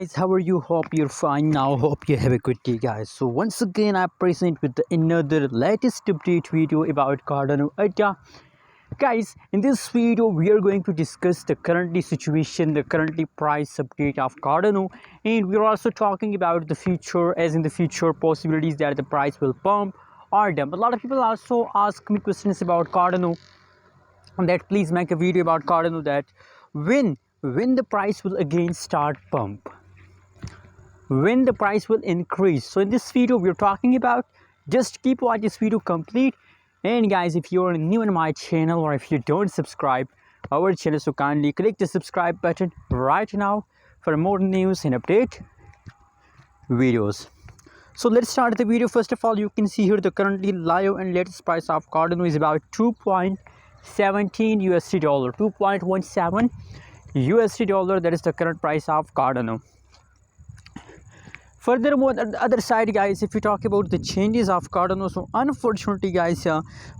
Guys, how are you? Hope you're fine now. Hope you have a good day, guys. So once again, I present with another latest update video about Cardano Reality. Guys, in this video, we are going to discuss the currently situation, the currently price update of Cardano, and we are also talking about the future, as in the future possibilities that the price will pump or dump. A lot of people also ask me questions about Cardano, and that please make a video about Cardano that when the price will again start pump, when the price will increase. So in this video we're talking about, just keep watching this video complete. And guys, if you're new in my channel or if you don't subscribe our channel, so kindly click the subscribe button right now for more news and update videos. So let's start the video. First of all, you can see here the currently live and latest price of Cardano is about 2.17 USD dollar, 2.17 USD dollar. That is the current price of Cardano. Furthermore, on the other side, guys, if we talk about the changes of Cardano, so unfortunately, guys,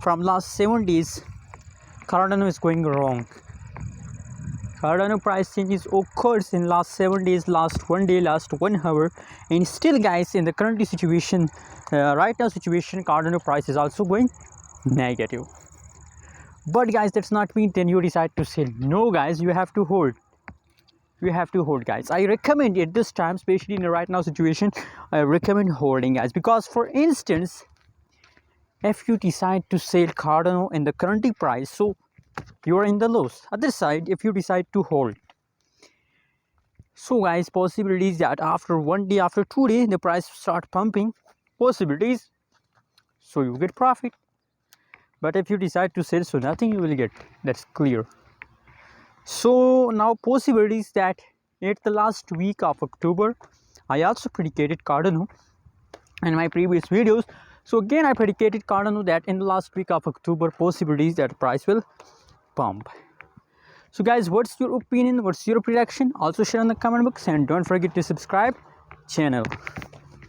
from last 7 days, Cardano is going wrong. Cardano price changes occurs in last 7 days, last 1 day, last 1 hour, and still, guys, in the current situation, right now situation, Cardano price is also going negative. But guys, that's not mean then you decide to sell. No, guys, you have to hold. You have to hold, guys. I recommend at this time, especially in the right now situation, I recommend holding, guys, because for instance, if you decide to sell Cardano in the current price, so you are in the loss. Other side, if you decide to hold, so guys, possibilities that after 1 day, after 2 days, the price start pumping, possibilities, so you get profit. But if you decide to sell, so nothing you will get. That's clear. So now possibilities that at the last week of October, I also predicated Cardano in my previous videos. So again, I predicated Cardano that in the last week of October, possibilities that price will pump. So guys, what's your opinion? What's your prediction? Also share in the comment box, and don't forget to subscribe channel.